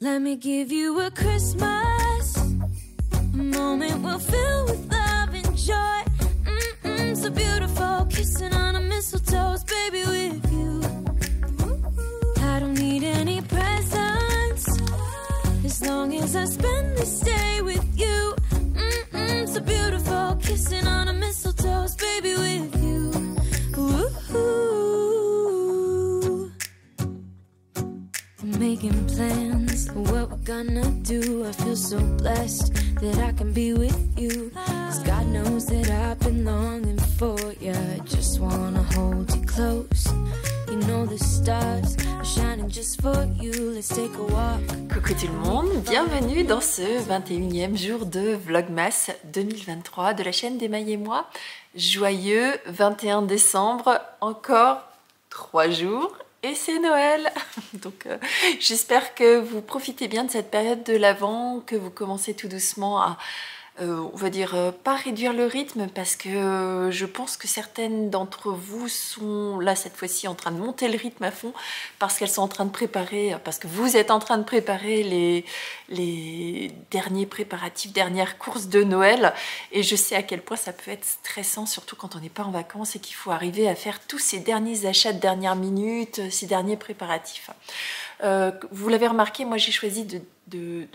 Let me give you a Christmas moment we'll fill with love and joy. So beautiful, kissing on a mistletoe, baby, with you. I don't need any presents as long as I spend this day with you. So beautiful, kissing on a mistletoe, baby, with you. I'm making plans for what we're gonna do. I feel so blessed that I can be with you. 'Cause God knows that I've been longing for you. I just wanna hold you close. You know the stars are shining just for you. Let's take a walk. Coucou tout le monde, bienvenue dans ce 21e jour de Vlogmas 2023 de la chaîne d'Emaï et moi. Joyeux 21 décembre, encore 3 jours. Et c'est Noël. Donc j'espère que vous profitez bien de cette période de l'Avent, que vous commencez tout doucement à, on va dire, pas réduire le rythme, parce que je pense que certaines d'entre vous sont là cette fois-ci en train de monter le rythme à fond, parce qu'elles sont en train de préparer, parce que vous êtes en train de préparer les derniers préparatifs, dernières courses de Noël. Et je sais à quel point ça peut être stressant, surtout quand on n'est pas en vacances et qu'il faut arriver à faire tous ces derniers achats de dernière minute, ces derniers préparatifs. Vous l'avez remarqué, moi j'ai choisi de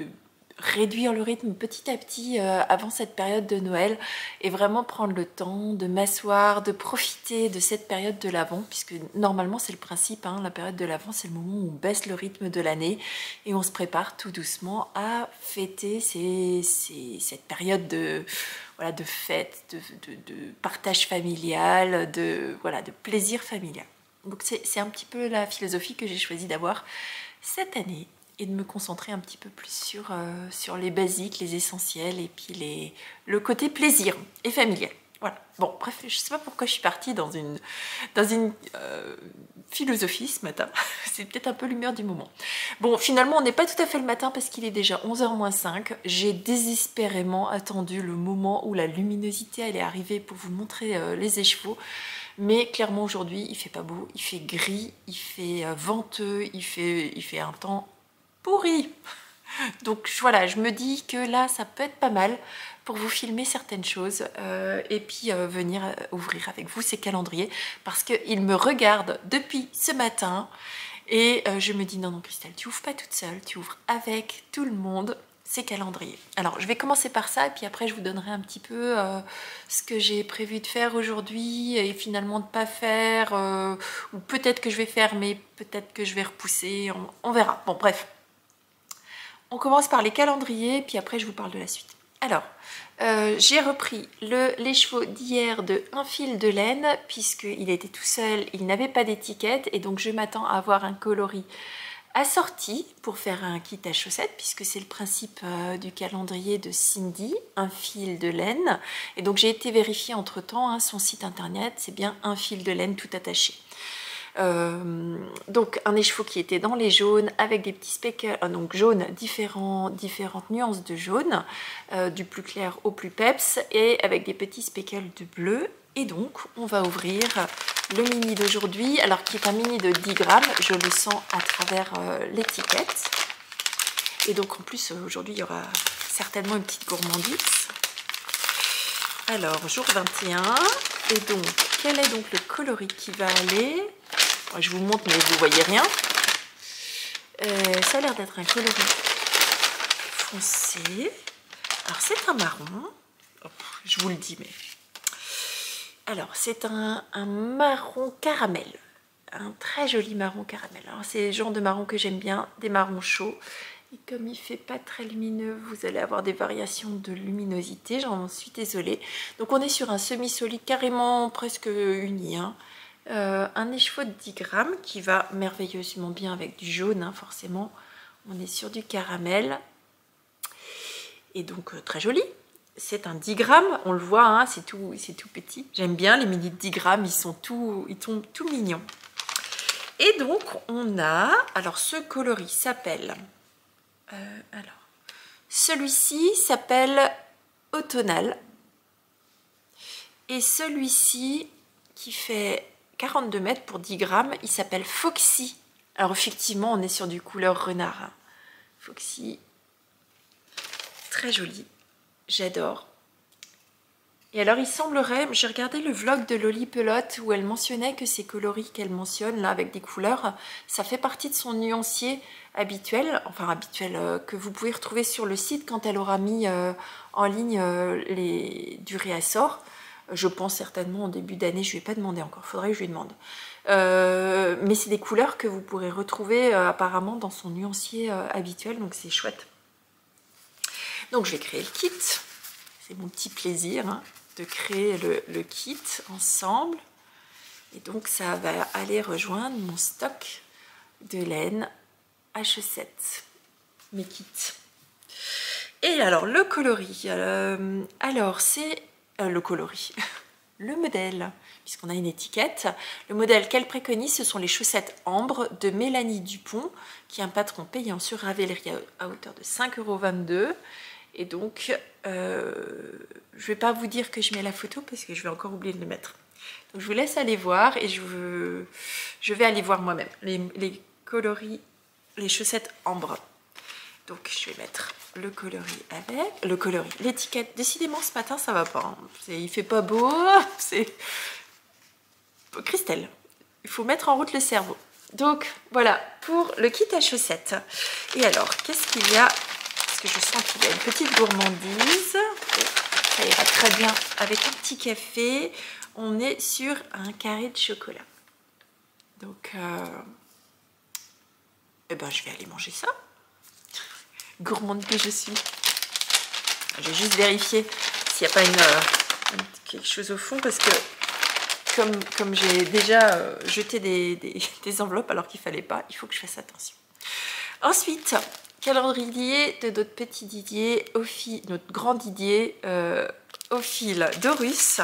réduire le rythme petit à petit avant cette période de Noël et vraiment prendre le temps de m'asseoir, de profiter de cette période de l'Avent, puisque normalement c'est le principe, hein, la période de l'Avent c'est le moment où on baisse le rythme de l'année et on se prépare tout doucement à fêter cette période de, voilà, de fête, de partage familial, de plaisir familial. Donc c'est un petit peu la philosophie que j'ai choisi d'avoir cette année, et de me concentrer un petit peu plus sur les basiques, les essentiels, et puis le côté plaisir et familial. Voilà. Bon, bref, je ne sais pas pourquoi je suis partie dans une philosophie ce matin. C'est peut-être un peu l'humeur du moment. Bon, finalement, on n'est pas tout à fait le matin parce qu'il est déjà 11h moins 5. J'ai désespérément attendu le moment où la luminosité allait arriver pour vous montrer les écheveaux. Mais clairement, aujourd'hui, il fait pas beau, il fait gris, il fait venteux, il fait un temps pourri. Donc voilà, je me dis que là ça peut être pas mal pour vous filmer certaines choses et puis venir ouvrir avec vous ces calendriers, parce qu'ils me regardent depuis ce matin et je me dis non Christelle, tu ouvres pas toute seule, tu ouvres avec tout le monde ces calendriers. Alors je vais commencer par ça et puis après je vous donnerai un petit peu ce que j'ai prévu de faire aujourd'hui et finalement de pas faire, ou peut-être que je vais faire mais peut-être que je vais repousser, on verra. Bon bref. On commence par les calendriers, puis après je vous parle de la suite. Alors, j'ai repris l'écheveau d'hier de Un fil de laine, puisqu'il était tout seul, il n'avait pas d'étiquette, et donc je m'attends à avoir un coloris assorti pour faire un kit à chaussettes, puisque c'est le principe du calendrier de Cindy, Un fil de laine. Et donc j'ai été vérifier entre temps, hein, son site internet, c'est bien Un fil de laine tout attaché. Donc un écheveau qui était dans les jaunes avec des petits speckles, donc jaune, différentes nuances de jaune, du plus clair au plus peps, et avec des petits speckles de bleu. Et donc on va ouvrir le mini d'aujourd'hui, alors qui est un mini de 10 grammes, je le sens à travers l'étiquette. Et donc en plus aujourd'hui il y aura certainement une petite gourmandise. Alors jour 21, et donc quel est donc le coloris qui va aller? Je vous montre mais vous voyez rien. Ça a l'air d'être un coloris foncé. Alors c'est un marron. Oh, je vous le dis mais... Alors c'est un marron caramel. Un très joli marron caramel. Alors c'est le genre de marron que j'aime bien, des marrons chauds. Et comme il ne fait pas très lumineux, vous allez avoir des variations de luminosité. J'en suis désolée. Donc on est sur un semi-solide carrément presque uni, hein. Un écheveau de 10 grammes qui va merveilleusement bien avec du jaune, hein, forcément. On est sur du caramel. Et donc très joli. C'est un 10 grammes, on le voit, hein, c'est tout petit. J'aime bien les mini de 10 grammes, ils sont tout mignons. Et donc on a, alors ce coloris s'appelle, celui-ci s'appelle Automnal. Et celui-ci qui fait 42 mètres pour 10 grammes, il s'appelle Foxy. Alors effectivement, on est sur du couleur renard. Foxy. Très joli. J'adore. Et alors il semblerait, j'ai regardé le vlog de Loli Pelote où elle mentionnait que ces coloris qu'elle mentionne là avec des couleurs, ça fait partie de son nuancier habituel, enfin habituel, que vous pouvez retrouver sur le site quand elle aura mis en ligne du réassort. Je pense certainement au début d'année, je ne lui ai pas demandé encore, il faudrait que je lui demande. Mais c'est des couleurs que vous pourrez retrouver apparemment dans son nuancier habituel, donc c'est chouette. Donc je vais créer le kit, c'est mon petit plaisir hein, de créer le kit ensemble. Et donc ça va aller rejoindre mon stock de laine à chaussettes, mes kits. Et alors le coloris, alors c'est le coloris, le modèle, puisqu'on a une étiquette. Le modèle qu'elle préconise, ce sont les chaussettes Ambre de Mélanie Dupont, qui est un patron payant sur Ravelry à hauteur de 5,22 €. Et donc, je ne vais pas vous dire que je mets la photo parce que je vais encore oublier de le mettre. Donc je vous laisse aller voir et je vais aller voir moi-même les coloris, les chaussettes Ambre. Donc je vais mettre le coloris avec l'étiquette. Décidément ce matin ça va pas. Hein. Il fait pas beau. C'est Christelle. Il faut mettre en route le cerveau. Donc voilà pour le kit à chaussettes. Et alors qu'est-ce qu'il y a? Parce que je sens qu'il y a une petite gourmandise. Ça ira très bien avec un petit café. On est sur un carré de chocolat. Donc eh ben, je vais aller manger ça. Gourmande que je suis. Je vais juste vérifier s'il n'y a pas quelque chose au fond parce que comme j'ai déjà jeté des enveloppes alors qu'il ne fallait pas, il faut que je fasse attention. Ensuite, calendrier de notre petit Didier, notre grand Didier au fil d'Orus.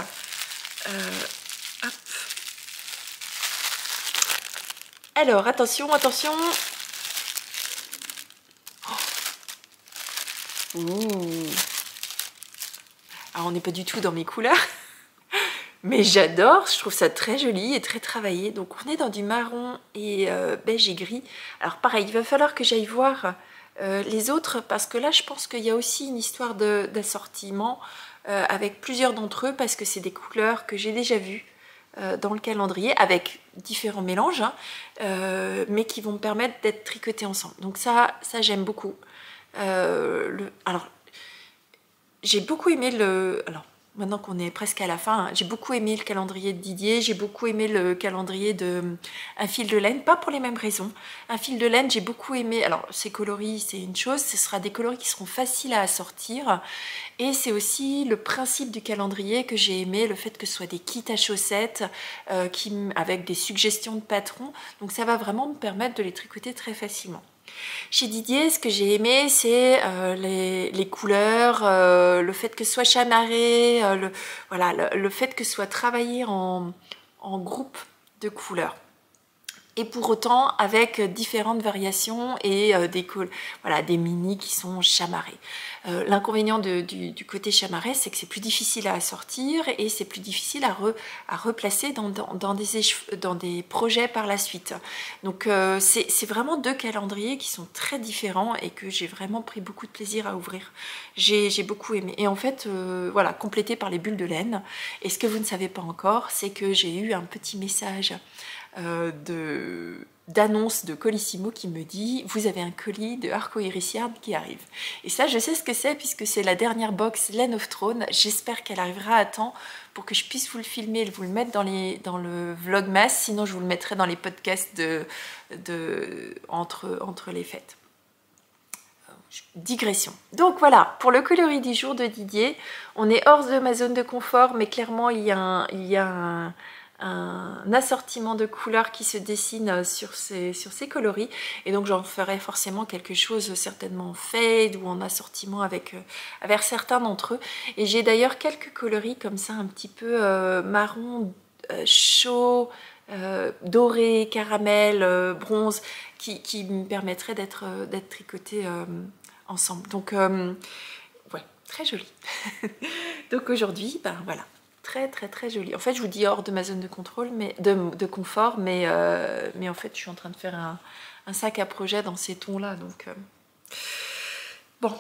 Hop. Alors, attention, attention. Ouh. Alors on n'est pas du tout dans mes couleurs, mais j'adore, je trouve ça très joli et très travaillé. Donc on est dans du marron et beige et gris. Alors pareil, il va falloir que j'aille voir les autres parce que là je pense qu'il y a aussi une histoire d'assortiment avec plusieurs d'entre eux parce que c'est des couleurs que j'ai déjà vues dans le calendrier avec différents mélanges, hein, mais qui vont me permettre d'être tricotés ensemble. Donc ça j'aime beaucoup. Alors, j'ai beaucoup aimé alors, maintenant qu'on est presque à la fin, hein, j'ai beaucoup aimé le calendrier de Didier, j'ai beaucoup aimé le calendrier de Un fil de laine, pas pour les mêmes raisons. Un fil de laine, j'ai beaucoup aimé, alors ces coloris, c'est une chose, ce sera des coloris qui seront faciles à assortir, et c'est aussi le principe du calendrier que j'ai aimé, le fait que ce soit des kits à chaussettes, avec des suggestions de patrons, donc ça va vraiment me permettre de les tricoter très facilement. Chez Didier, ce que j'ai aimé, c'est les couleurs, le fait que ce soit chamarré, le fait que ce soit travaillé en groupe de couleurs. Et pour autant, avec différentes variations et des mini qui sont chamarrés. L'inconvénient du côté chamarré, c'est que c'est plus difficile à assortir et c'est plus difficile à replacer dans des projets par la suite. Donc c'est vraiment deux calendriers qui sont très différents et que j'ai vraiment pris beaucoup de plaisir à ouvrir. J'ai beaucoup aimé. Et en fait, voilà, complété par les bulles de laine. Et ce que vous ne savez pas encore, c'est que j'ai eu un petit message d'annonce de Colissimo qui me dit vous avez un colis de Arcoiris Yarn qui arrive. Et ça je sais ce que c'est puisque c'est la dernière box Laine of Throne. J'espère qu'elle arrivera à temps pour que je puisse vous le filmer et vous le mettre dans le Vlogmas, sinon je vous le mettrai dans les podcasts entre les fêtes. Digression. Donc voilà, pour le coloris du jour de Didier, on est hors de ma zone de confort, mais clairement il y a un assortiment de couleurs qui se dessine sur ces coloris, et donc j'en ferai forcément quelque chose certainement en fade ou en assortiment avec certains d'entre eux. Et j'ai d'ailleurs quelques coloris comme ça un petit peu marron chaud, doré, caramel, bronze qui me permettraient d'être tricotés ensemble. Donc ouais, très joli. Donc aujourd'hui, ben voilà, très très très joli. En fait je vous dis hors de ma zone de contrôle, mais de confort, mais en fait je suis en train de faire un sac à projet dans ces tons là, donc Bon,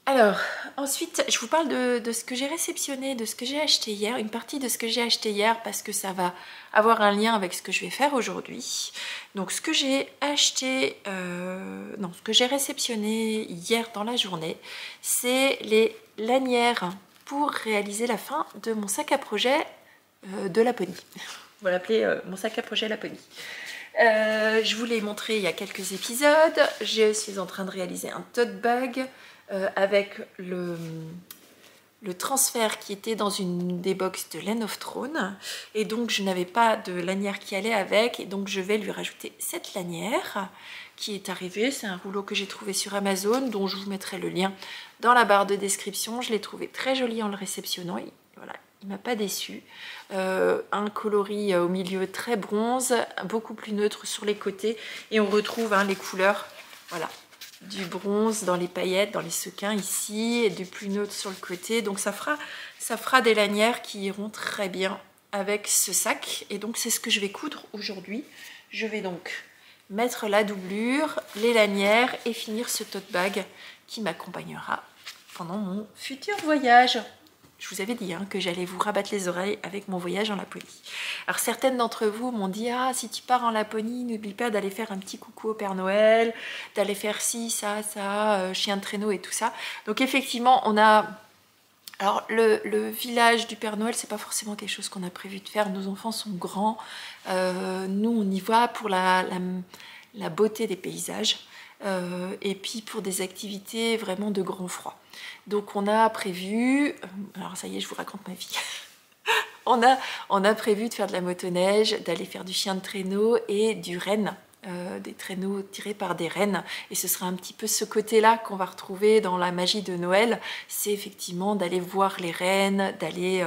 alors, ensuite, je vous parle de ce que j'ai réceptionné, de ce que j'ai acheté hier, une partie de ce que j'ai acheté hier parce que ça va avoir un lien avec ce que je vais faire aujourd'hui. Donc, ce que j'ai acheté, non, ce que j'ai réceptionné hier dans la journée, c'est les lanières pour réaliser la fin de mon sac à projet de Laponie. On va l'appeler mon sac à projet Laponie. Je vous l'ai montré il y a quelques épisodes. Je suis en train de réaliser un tote bag avec le transfert qui était dans une des box de Land of Throne. Et donc je n'avais pas de lanière qui allait avec. Et donc je vais lui rajouter cette lanière qui est arrivée. C'est un rouleau que j'ai trouvé sur Amazon dont je vous mettrai le lien dans la barre de description. Je l'ai trouvé très joli en le réceptionnant. Et voilà. Il ne m'a pas déçu. Un coloris au milieu très bronze, beaucoup plus neutre sur les côtés. Et on retrouve les couleurs, voilà, du bronze dans les paillettes, dans les sequins ici, et du plus neutre sur le côté. Donc ça fera des lanières qui iront très bien avec ce sac. Et donc c'est ce que je vais coudre aujourd'hui. Je vais donc mettre la doublure, les lanières et finir ce tote bag qui m'accompagnera pendant mon futur voyage. Je vous avais dit que j'allais vous rabattre les oreilles avec mon voyage en Laponie. Alors certaines d'entre vous m'ont dit « Ah, si tu pars en Laponie, n'oublie pas d'aller faire un petit coucou au Père Noël, d'aller faire ci, ça, chien de traîneau et tout ça. » Donc effectivement, on a... Alors le village du Père Noël, c'est pas forcément quelque chose qu'on a prévu de faire. Nos enfants sont grands. Nous, on y va pour la beauté des paysages. Et puis pour des activités vraiment de grand froid. Donc on a prévu, alors ça y est, je vous raconte ma vie. on a prévu de faire de la motoneige, d'aller faire du chien de traîneau et du renne, des traîneaux tirés par des rennes. Et ce sera un petit peu ce côté-là qu'on va retrouver dans la magie de Noël. C'est effectivement d'aller voir les rennes, d'aller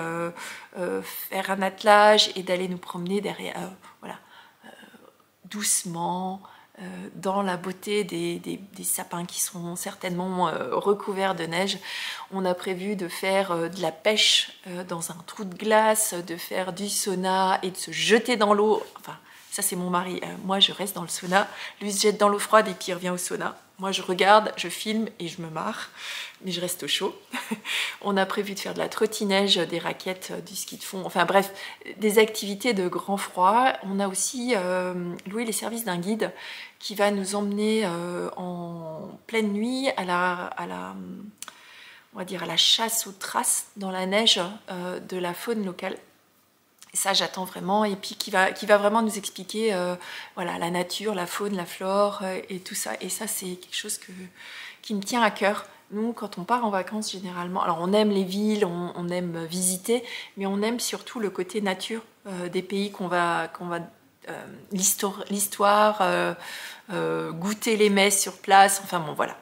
faire un attelage et d'aller nous promener derrière, doucement, dans la beauté des sapins qui seront certainement recouverts de neige. On a prévu de faire de la pêche dans un trou de glace, de faire du sauna et de se jeter dans l'eau. Enfin, ça c'est mon mari. Moi, je reste dans le sauna. Lui se jette dans l'eau froide et puis il revient au sauna. Moi, je regarde, je filme et je me marre, mais je reste au chaud. On a prévu de faire de la trottinette, des raquettes, du ski de fond, enfin bref, des activités de grand froid. On a aussi loué les services d'un guide qui va nous emmener en pleine nuit à la chasse aux traces dans la neige de la faune locale. Et ça, j'attends vraiment, et puis qui va vraiment nous expliquer voilà, la nature, la faune, la flore et tout ça. Et ça, c'est quelque chose qui me tient à cœur. Nous, quand on part en vacances, généralement, alors on aime les villes, on aime visiter, mais on aime surtout le côté nature des pays qu'on va l'histoire, goûter les mets sur place, enfin bon, voilà.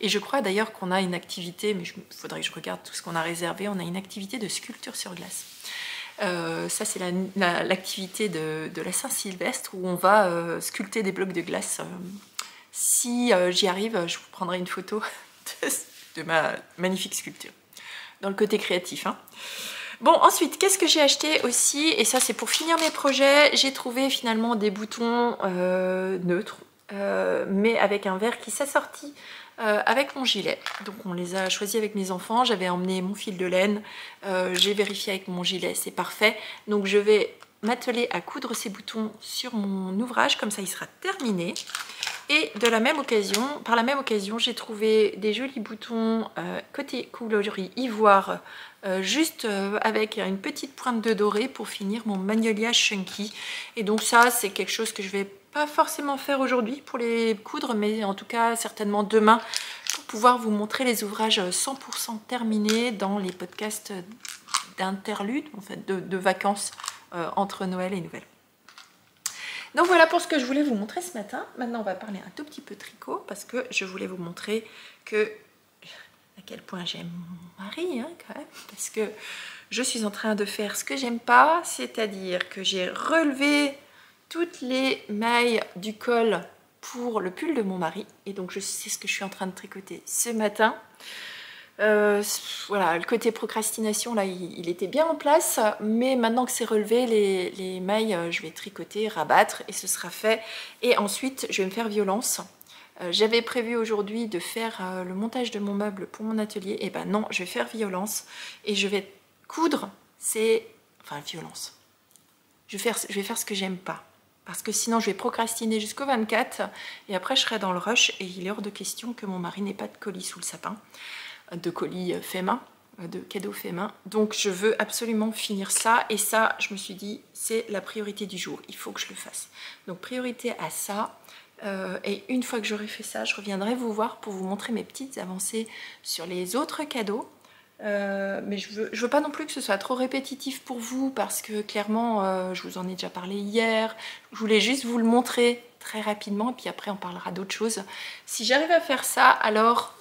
Et je crois d'ailleurs qu'on a une activité, mais il faudrait que je regarde tout ce qu'on a réservé, on a une activité de sculpture sur glace. Ça c'est l'activité de la Saint-Sylvestre où on va sculpter des blocs de glace. Si j'y arrive, je vous prendrai une photo de ma magnifique sculpture. Dans le côté créatif. Bon, ensuite, qu'est-ce que j'ai acheté aussi? Et ça c'est pour finir mes projets. J'ai trouvé finalement des boutons neutres, mais avec un verre qui s'assortit avec mon gilet. Donc on les a choisis avec mes enfants. J'avais emmené mon fil de laine. J'ai vérifié avec mon gilet, c'est parfait. Donc je vais m'atteler à coudre ces boutons sur mon ouvrage, comme ça il sera terminé. Et par la même occasion, j'ai trouvé des jolis boutons côté coloris ivoire, juste avec une petite pointe de doré pour finir mon magnolia chunky. Et donc ça, c'est quelque chose que je vais pas forcément faire aujourd'hui pour les coudre, mais en tout cas certainement demain pour pouvoir vous montrer les ouvrages 100% terminés dans les podcasts d'interlude, en fait, de vacances entre Noël et Noël. Donc voilà pour ce que je voulais vous montrer ce matin. Maintenant on va parler un tout petit peu tricot parce que je voulais vous montrer à quel point j'aime mon mari quand même, parce que je suis en train de faire ce que j'aime pas, c'est-à-dire que j'ai relevé toutes les mailles du col pour le pull de mon mari et donc c'est ce que je suis en train de tricoter ce matin. Voilà, le côté procrastination là il était bien en place, mais maintenant que c'est relevé, les mailles je vais tricoter, rabattre et ce sera fait. Et ensuite je vais me faire violence J'avais prévu aujourd'hui de faire le montage de mon meuble pour mon atelier. Et ben non, je vais faire violence. Et je vais coudre, enfin violence. Je vais faire ce que j'aime pas. Parce que sinon je vais procrastiner jusqu'au 24. Et après je serai dans le rush. Et il est hors de question que mon mari n'ait pas de colis sous le sapin. De colis fait main. De cadeaux fait main. Donc je veux absolument finir ça. Et ça, je me suis dit, c'est la priorité du jour. Il faut que je le fasse. Donc priorité à ça. Et une fois que j'aurai fait ça, je reviendrai vous voir pour vous montrer mes petites avancées sur les autres cadeaux. Mais je veux pas non plus que ce soit trop répétitif pour vous parce que clairement, je vous en ai déjà parlé hier. Je voulais juste vous le montrer très rapidement et puis après on parlera d'autres choses. Si j'arrive à faire ça, alors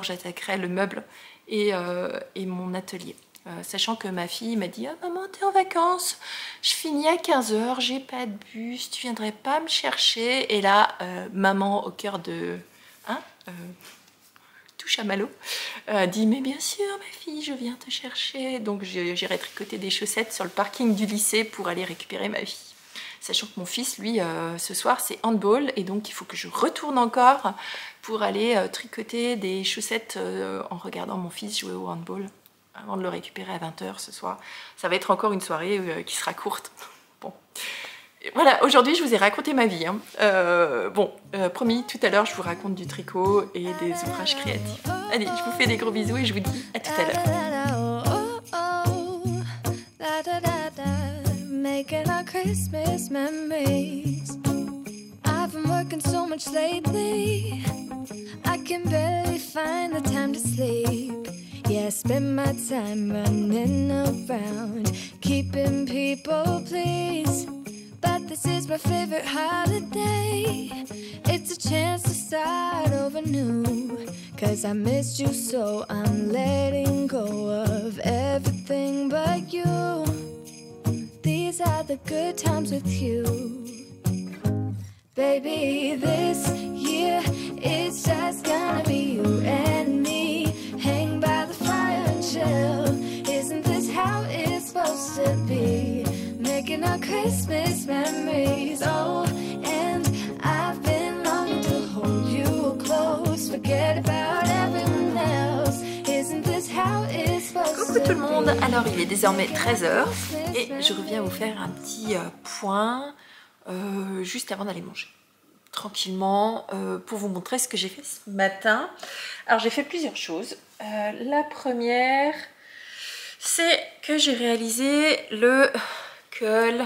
j'attaquerai le meuble et mon atelier. Sachant que ma fille m'a dit « Ah maman, t'es en vacances, je finis à 15 h, j'ai pas de bus, tu viendrais pas me chercher ?» Et là, maman au cœur de... tout chamallow, dit « Mais bien sûr ma fille, je viens te chercher !» Donc j'irai tricoter des chaussettes sur le parking du lycée pour aller récupérer ma fille. Sachant que mon fils, lui, ce soir, c'est handball. Et donc, il faut que je retourne encore pour aller tricoter des chaussettes en regardant mon fils jouer au handball. Avant de le récupérer à 20 h ce soir. Ça va être encore une soirée qui sera courte. Bon. Et voilà, aujourd'hui, je vous ai raconté ma vie. Hein. Promis, tout à l'heure, je vous raconte du tricot et des ouvrages créatifs. Allez, je vous fais des gros bisous et je vous dis à tout à l'heure. Yeah, I spend my time running around, keeping people pleased. But this is my favorite holiday. It's a chance to start over new. 'Cause I missed you so I'm letting go of everything but you. These are the good times with you. Baby, this year it's just gonna be you and me. Hang by the fire and chill. Isn't this how it's supposed to be? Making our Christmas memories. Oh, and I've been longing to hold you close. Forget about everyone else. Isn't this how it's supposed to be? Coucou tout le monde, alors il est désormais 13 h et je reviens vous faire un petit point juste avant d'aller manger. Tranquillement pour vous montrer ce que j'ai fait ce matin. Alors j'ai fait plusieurs choses. La première, c'est que j'ai réalisé le col.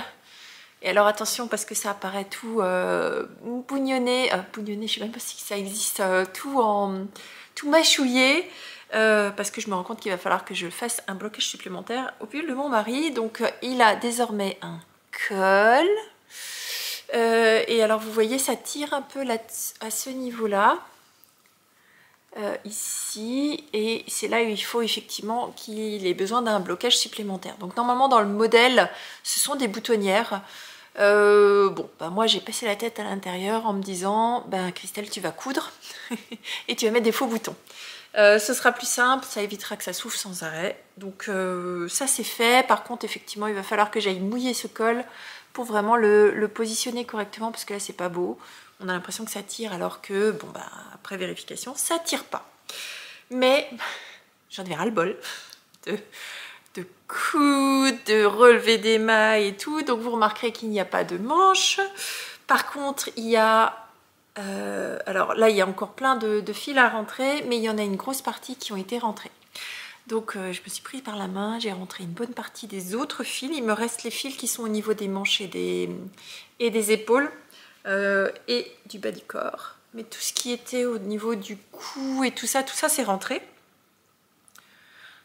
Et alors attention parce que ça apparaît tout bougnonné, je sais même pas si ça existe, tout mâchouillé. Parce que je me rends compte qu'il va falloir que je fasse un blocage supplémentaire au pull de mon mari. Donc il a désormais un col. Et alors vous voyez, ça tire un peu là, à ce niveau-là, ici, et c'est là où il faut effectivement qu'il ait besoin d'un blocage supplémentaire. Donc normalement dans le modèle, ce sont des boutonnières. Moi j'ai passé la tête à l'intérieur en me disant, Christelle, tu vas coudre et tu vas mettre des faux boutons. Ce sera plus simple, ça évitera que ça souffle sans arrêt. Donc ça c'est fait. Par contre effectivement il va falloir que j'aille mouiller ce col pour vraiment le positionner correctement parce que là c'est pas beau. On a l'impression que ça tire alors que après vérification ça tire pas. Mais j'en ai ras le bol de coudre, de relever des mailles et tout. Donc vous remarquerez qu'il n'y a pas de manche. Par contre il y a alors là il y a encore plein de fils à rentrer, mais il y en a une grosse partie qui ont été rentrés. Donc je me suis pris par la main, j'ai rentré une bonne partie des autres fils. Il me reste les fils qui sont au niveau des manches et des épaules et du bas du corps. Mais tout ce qui était au niveau du cou et tout ça c'est rentré.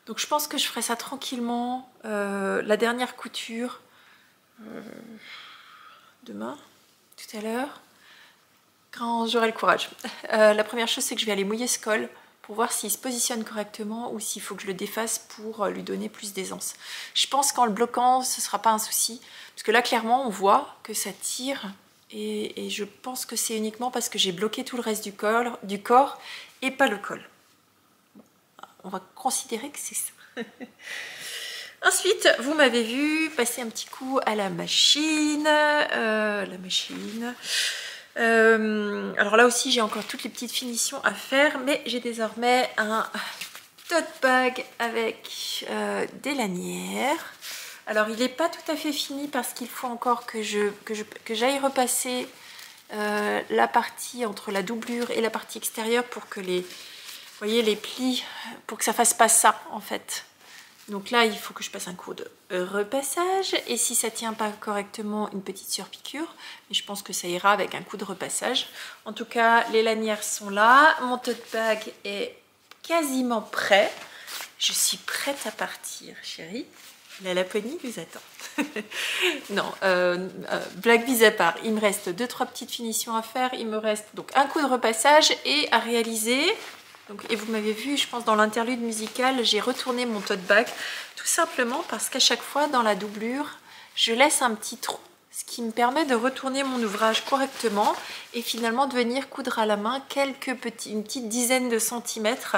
Donc je pense que je ferai ça tranquillement. La dernière couture demain, tout à l'heure, quand j'aurai le courage. La première chose c'est que je vais aller mouiller ce col pour voir s'il se positionne correctement ou s'il faut que je le défasse pour lui donner plus d'aisance. Je pense qu'en le bloquant, ce ne sera pas un souci. Parce que là, clairement, on voit que ça tire. Et je pense que c'est uniquement parce que j'ai bloqué tout le reste du corps et pas le col. Bon, on va considérer que c'est ça. Ensuite, vous m'avez vu passer un petit coup à la machine. Alors là aussi, j'ai encore toutes les petites finitions à faire, mais j'ai désormais un tote bag avec des lanières. Alors il n'est pas tout à fait fini parce qu'il faut encore que j'aille repasser la partie entre la doublure et la partie extérieure pour que vous voyez, les plis, pour que ça fasse pas ça en fait. Donc là, il faut que je passe un coup de repassage. Et si ça tient pas correctement, une petite surpiqûre. Mais je pense que ça ira avec un coup de repassage. En tout cas, les lanières sont là. Mon tote bag est quasiment prêt. Je suis prête à partir, chérie. La Laponie vous attend. Non, blague mise à part. Il me reste 2-3 petites finitions à faire. Il me reste donc un coup de repassage et à réaliser... Donc, et vous m'avez vu, je pense, dans l'interlude musical, j'ai retourné mon tote bag tout simplement parce qu'à chaque fois, dans la doublure, je laisse un petit trou, ce qui me permet de retourner mon ouvrage correctement et finalement de venir coudre à la main une petite dizaine de centimètres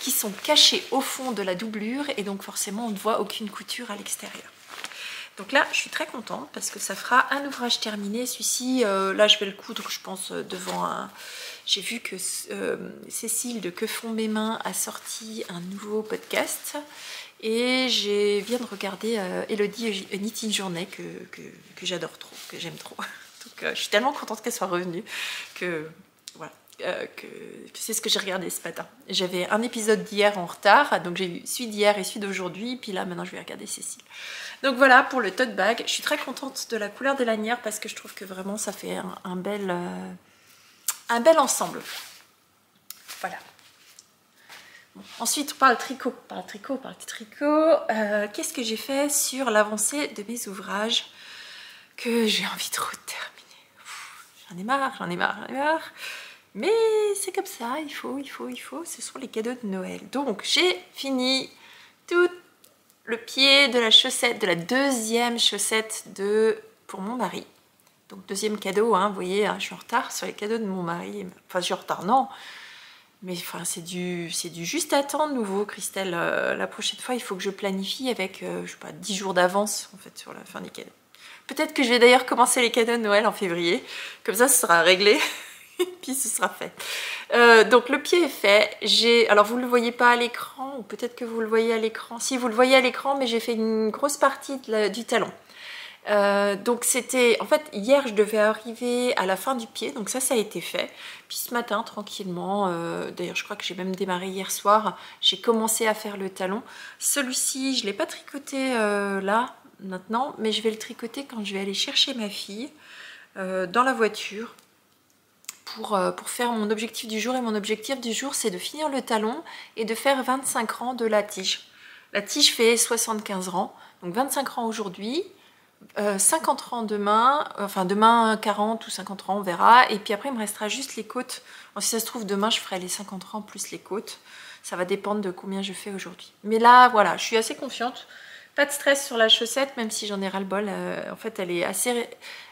qui sont cachés au fond de la doublure et donc forcément, on ne voit aucune couture à l'extérieur. Donc là, je suis très contente parce que ça fera un ouvrage terminé. Celui-ci, là, je vais le coudre, je pense, devant un... J'ai vu que Cécile de Que font mes mains a sorti un nouveau podcast et je viens de regarder Elodie Knitting Journée que j'adore trop, que j'aime trop. Donc je suis tellement contente qu'elle soit revenue que voilà, que c'est ce que j'ai regardé ce matin. J'avais un épisode d'hier en retard, donc j'ai vu celui d'hier et celui d'aujourd'hui, puis là maintenant je vais regarder Cécile. Donc voilà pour le tote bag. Je suis très contente de la couleur des lanières parce que je trouve que vraiment ça fait un bel ensemble. Voilà. Bon, ensuite, on parle tricot. Qu'est-ce que j'ai fait sur l'avancée de mes ouvrages que j'ai envie trop de terminer. J'en ai marre. Mais c'est comme ça, il faut. Ce sont les cadeaux de Noël. Donc, j'ai fini tout le pied de la chaussette, de la deuxième chaussette pour mon mari. Donc deuxième cadeau, hein, vous voyez, hein, je suis en retard sur les cadeaux de mon mari. Enfin, je suis en retard, non. Mais enfin, c'est du juste à temps de nouveau, Christelle. La prochaine fois, il faut que je planifie avec, je sais pas, 10 jours d'avance, en fait, sur la fin des cadeaux. Peut-être que je vais d'ailleurs commencer les cadeaux de Noël en février. Comme ça, ce sera réglé. Et puis, ce sera fait. Donc, le pied est fait. Alors, vous ne le voyez pas à l'écran, ou peut-être que vous le voyez à l'écran. Si, vous le voyez à l'écran, mais j'ai fait une grosse partie du talon. Donc c'était, en fait, hier je devais arriver à la fin du pied, donc ça a été fait. Puis ce matin, tranquillement, d'ailleurs je crois que j'ai même démarré hier soir, j'ai commencé à faire le talon. Celui-ci, je ne l'ai pas tricoté là, maintenant, mais je vais le tricoter quand je vais aller chercher ma fille dans la voiture pour faire mon objectif du jour. Et mon objectif du jour, c'est de finir le talon et de faire 25 rangs de la tige. La tige fait 75 rangs, donc 25 rangs aujourd'hui. 50 rangs demain, enfin demain 40 ou 50 rangs, on verra. Et puis après, il me restera juste les côtes. Alors, si ça se trouve, demain, je ferai les 50 rangs plus les côtes. Ça va dépendre de combien je fais aujourd'hui. Mais là, voilà, je suis assez confiante. Pas de stress sur la chaussette, même si j'en ai ras-le-bol. En fait, elle est assez...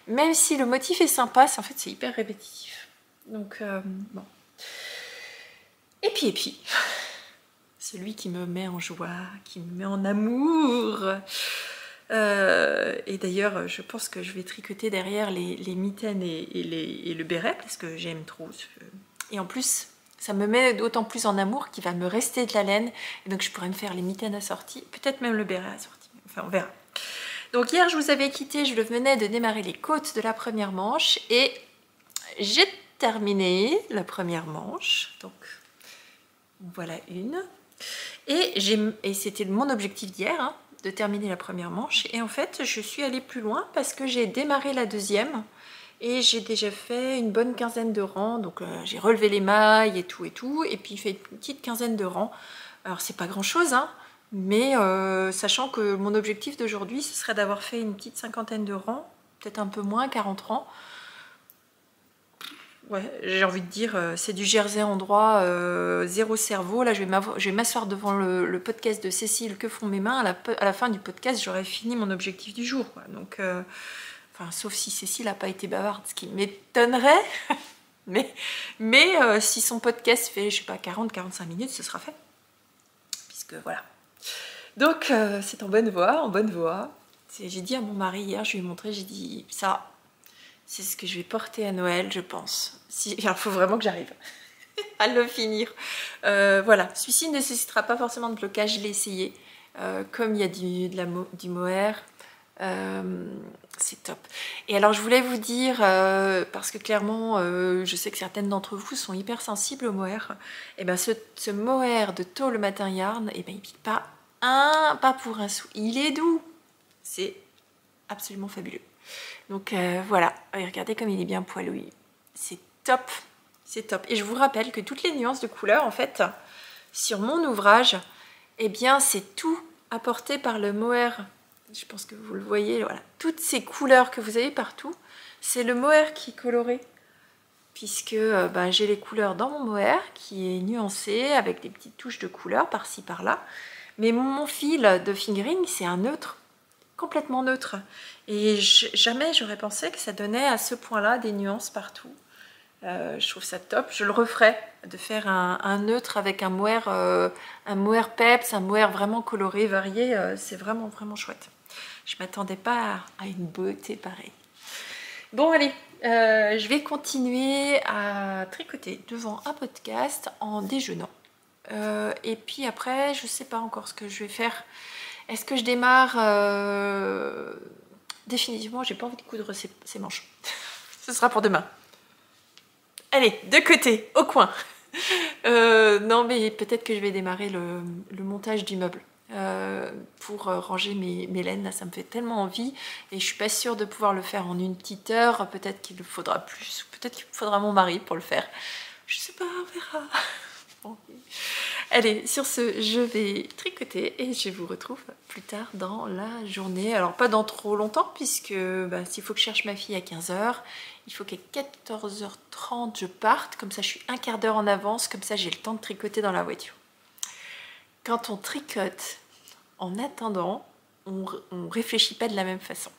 Même si le motif est sympa, en fait, c'est hyper répétitif. Donc, bon. Et puis... Celui qui me met en joie, qui me met en amour... et d'ailleurs, je pense que je vais tricoter derrière les mitaines et le béret parce que j'aime trop. Et en plus, ça me met d'autant plus en amour qu'il va me rester de la laine. Et donc, je pourrais me faire les mitaines assorties, peut-être même le béret assorti. Enfin, on verra. Donc, hier, je vous avais quitté, je venais de démarrer les côtes de la première manche et j'ai terminé la première manche. Donc, voilà une. Et c'était mon objectif d'hier, hein, de terminer la première manche, et en fait je suis allée plus loin parce que j'ai démarré la deuxième et j'ai déjà fait une bonne quinzaine de rangs, donc j'ai relevé les mailles et tout, et puis fait une petite quinzaine de rangs. Alors c'est pas grand chose, hein, mais sachant que mon objectif d'aujourd'hui ce serait d'avoir fait une petite cinquantaine de rangs, peut-être un peu moins, 40 rangs. Ouais, j'ai envie de dire, c'est du jersey en droit, zéro cerveau. Là, je vais m'asseoir devant le podcast de Cécile, Que font mes mains. À la fin du podcast, j'aurai fini mon objectif du jour, quoi. Donc, enfin, sauf si Cécile n'a pas été bavarde, ce qui m'étonnerait. mais si son podcast fait, je sais pas, 40-45 minutes, ce sera fait. Puisque, voilà. Donc, c'est en bonne voie, J'ai dit à mon mari hier, je lui ai montré, j'ai dit, ça... C'est ce que je vais porter à Noël, je pense. Il faut vraiment que j'arrive à le finir. Voilà, celui-ci ne nécessitera pas forcément de blocage, je l'ai essayé. Comme il y a du mohair, c'est top. Et alors je voulais vous dire, parce que clairement je sais que certaines d'entre vous sont hyper sensibles au mohair, et ben ce mohair de Tall Matin Yarn, et ben il pique pas pas pour un sou, il est doux, c'est absolument fabuleux. Donc voilà, et regardez comme il est bien poilouille, c'est top, c'est top. Et je vous rappelle que toutes les nuances de couleurs en fait sur mon ouvrage, eh bien c'est tout apporté par le mohair. Je pense que vous le voyez, voilà. Toutes ces couleurs que vous avez partout, c'est le mohair qui est coloré. Puisque j'ai les couleurs dans mon mohair qui est nuancé avec des petites touches de couleurs par-ci par-là. Mais mon fil de fingering, c'est un neutre, complètement neutre. Et jamais j'aurais pensé que ça donnait à ce point-là des nuances partout. Je trouve ça top. Je le referai de faire un neutre avec un mohair peps, un mohair vraiment coloré, varié. C'est vraiment, vraiment chouette. Je ne m'attendais pas à une beauté pareille. Bon, allez, je vais continuer à tricoter devant un podcast en déjeunant. Et puis après, je ne sais pas encore ce que je vais faire. Est-ce que je démarre définitivement, j'ai pas envie de coudre ces manches. Ce sera pour demain. Allez, de côté, au coin. Non, mais peut-être que je vais démarrer le montage du meuble pour ranger mes laines. Là, ça me fait tellement envie et je suis pas sûre de pouvoir le faire en une petite heure. Peut-être qu'il faudra plus, ou peut-être qu'il faudra mon mari pour le faire. Je sais pas, on verra. Bon. Allez, sur ce, je vais tricoter et je vous retrouve plus tard dans la journée. Alors, pas dans trop longtemps, puisque s'il faut que je cherche ma fille à 15 h, il faut qu'à 14 h 30, je parte. Comme ça, je suis un quart d'heure en avance. Comme ça, j'ai le temps de tricoter dans la voiture. Quand on tricote en attendant, on réfléchit pas de la même façon.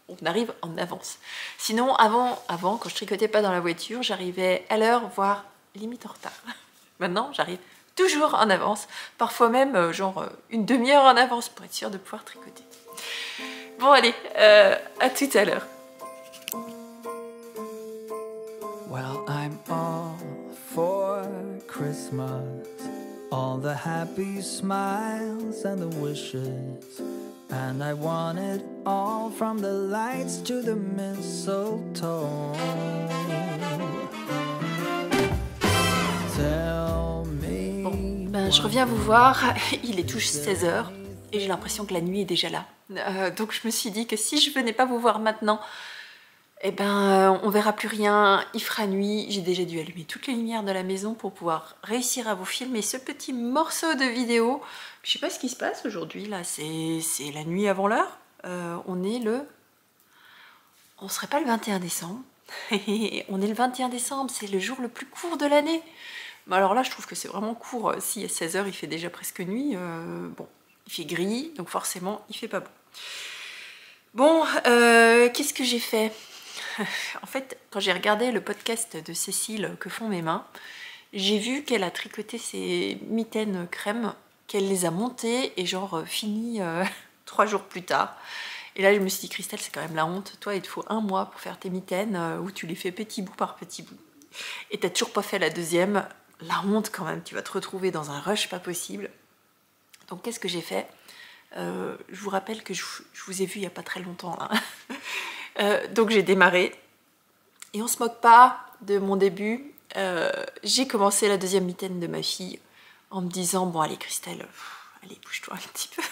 On arrive en avance. Sinon, avant, quand je tricotais pas dans la voiture, j'arrivais à l'heure, voire limite en retard. Maintenant, j'arrive toujours en avance, parfois même une demi-heure en avance pour être sûre de pouvoir tricoter. Bon allez, à tout à l'heure. Well, I'm all for Christmas, all the happy smiles and the wishes, and I want it all from the lights to the mistletoe. Je reviens vous voir, il est tout 16 h et j'ai l'impression que la nuit est déjà là. Donc je me suis dit que si je venais pas vous voir maintenant, on verra plus rien, il fera nuit. J'ai déjà dû allumer toutes les lumières de la maison pour pouvoir réussir à vous filmer ce petit morceau de vidéo. Je sais pas ce qui se passe aujourd'hui, là, c'est la nuit avant l'heure. On serait pas le 21 décembre. On est le 21 décembre, c'est le jour le plus court de l'année. Alors là, je trouve que c'est vraiment court. Si à 16 h, il fait déjà presque nuit. Bon, il fait gris, donc forcément, il fait pas beau. Bon, qu'est-ce que j'ai fait? En fait, quand j'ai regardé le podcast de Cécile, Que font mes mains, j'ai vu qu'elle a tricoté ses mitaines crème, qu'elle les a montées et fini 3 jours plus tard. Et là, je me suis dit, Christelle, c'est quand même la honte. Toi, il te faut 1 mois pour faire tes mitaines où tu les fais petit bout par petit bout. Et t'as toujours pas fait la deuxième. La honte quand même, tu vas te retrouver dans un rush pas possible. Donc qu'est-ce que j'ai fait? Je vous rappelle que je vous ai vu il n'y a pas très longtemps. Hein. Donc j'ai démarré. Et on se moque pas de mon début. J'ai commencé la deuxième mitaine de ma fille en me disant, bon allez Christelle, allez bouge-toi un petit peu.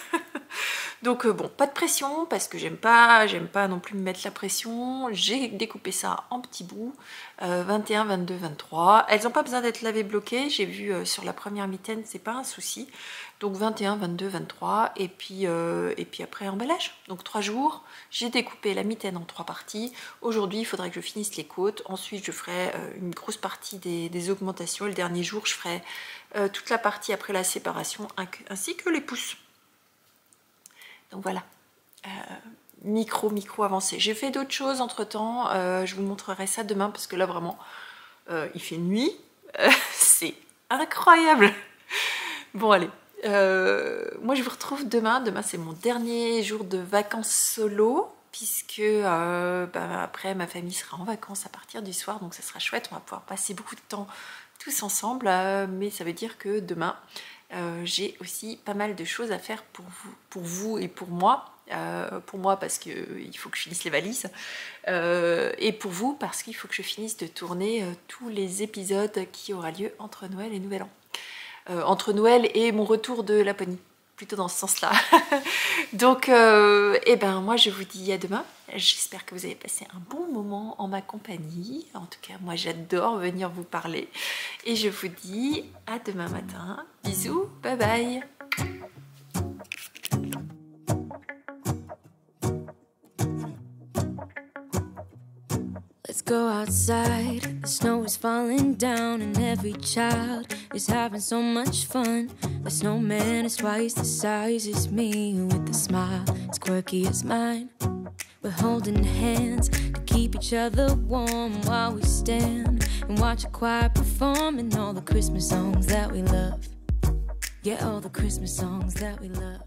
Donc bon, pas de pression parce que j'aime pas non plus me mettre la pression. J'ai découpé ça en petits bouts, 21, 22, 23. Elles n'ont pas besoin d'être lavées bloquées. J'ai vu sur la première mitaine, c'est pas un souci. Donc 21, 22, 23 et puis après emballage. Donc 3 jours. J'ai découpé la mitaine en 3 parties. Aujourd'hui, il faudrait que je finisse les côtes. Ensuite, je ferai une grosse partie des augmentations. Et le dernier jour, je ferai toute la partie après la séparation ainsi que les pouces. Donc voilà, micro avancé. J'ai fait d'autres choses entre temps, je vous montrerai ça demain parce que là vraiment, il fait nuit, c'est incroyable. Bon allez, moi je vous retrouve demain. Demain c'est mon dernier jour de vacances solo puisque après ma famille sera en vacances à partir du soir, donc ça sera chouette, on va pouvoir passer beaucoup de temps tous ensemble, mais ça veut dire que demain j'ai aussi pas mal de choses à faire pour vous et pour moi. Pour moi parce qu'il faut que je finisse les valises, et pour vous parce qu'il faut que je finisse de tourner tous les épisodes qui aura lieu entre Noël et Nouvel An, entre Noël et mon retour de Laponie, plutôt dans ce sens-là. Donc, moi je vous dis à demain. J'espère que vous avez passé un bon moment en ma compagnie. En tout cas, moi j'adore venir vous parler. Et je vous dis à demain matin. Bisous, bye bye. Let's go outside, the snow is falling down and every child is having so much fun. The snowman is twice the size as me with a smile as quirky as mine. We're holding hands to keep each other warm while we stand and watch a choir performing all the Christmas songs that we love. Yeah, all the Christmas songs that we love.